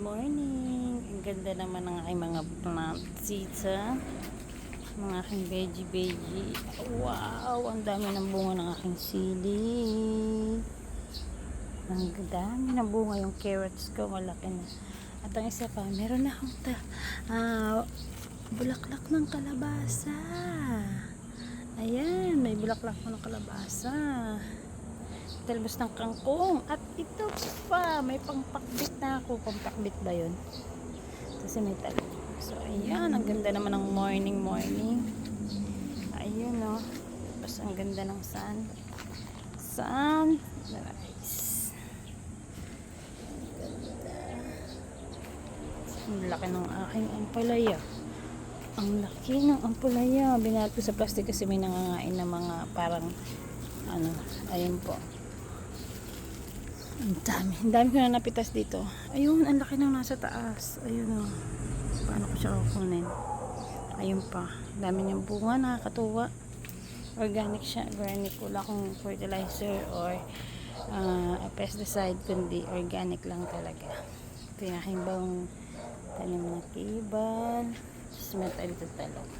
morning. Ang ganda naman ng aking mga plants, mga aking veggie. Wow, ang dami ng bunga ng aking sili. Ang dami ng bunga yung carrots ko, malaki na. At ang isa pa, meron na akong bulaklak ng kalabasa. Ayan, may bulaklak ng kalabasa. Talbos ng kangkong. At ito pa, may pangpakbit na ako. Pangpakbit ba yun? Kasi may talong. So, ayan, ang ganda naman ng morning. Ayun, no. Tapos, ang ganda ng sunrise. Ang laki ng aking ampalaya. Ang laki ng ampalaya. Binalot ko sa plastic kasi may nangangain na mga parang ayun po. Ang dami ko na napitas dito. Ayun, ang laki ng nasa taas. Ayun, oh. Paano ko siya kukunin? Ayun pa. Dami niyang bunga, nakakatuwa. Organic siya. Organic, wala akong fertilizer or pesticide, kundi organic lang talaga. Ito yung aking bang tanim na kibal. Tapos may tayo dito talong.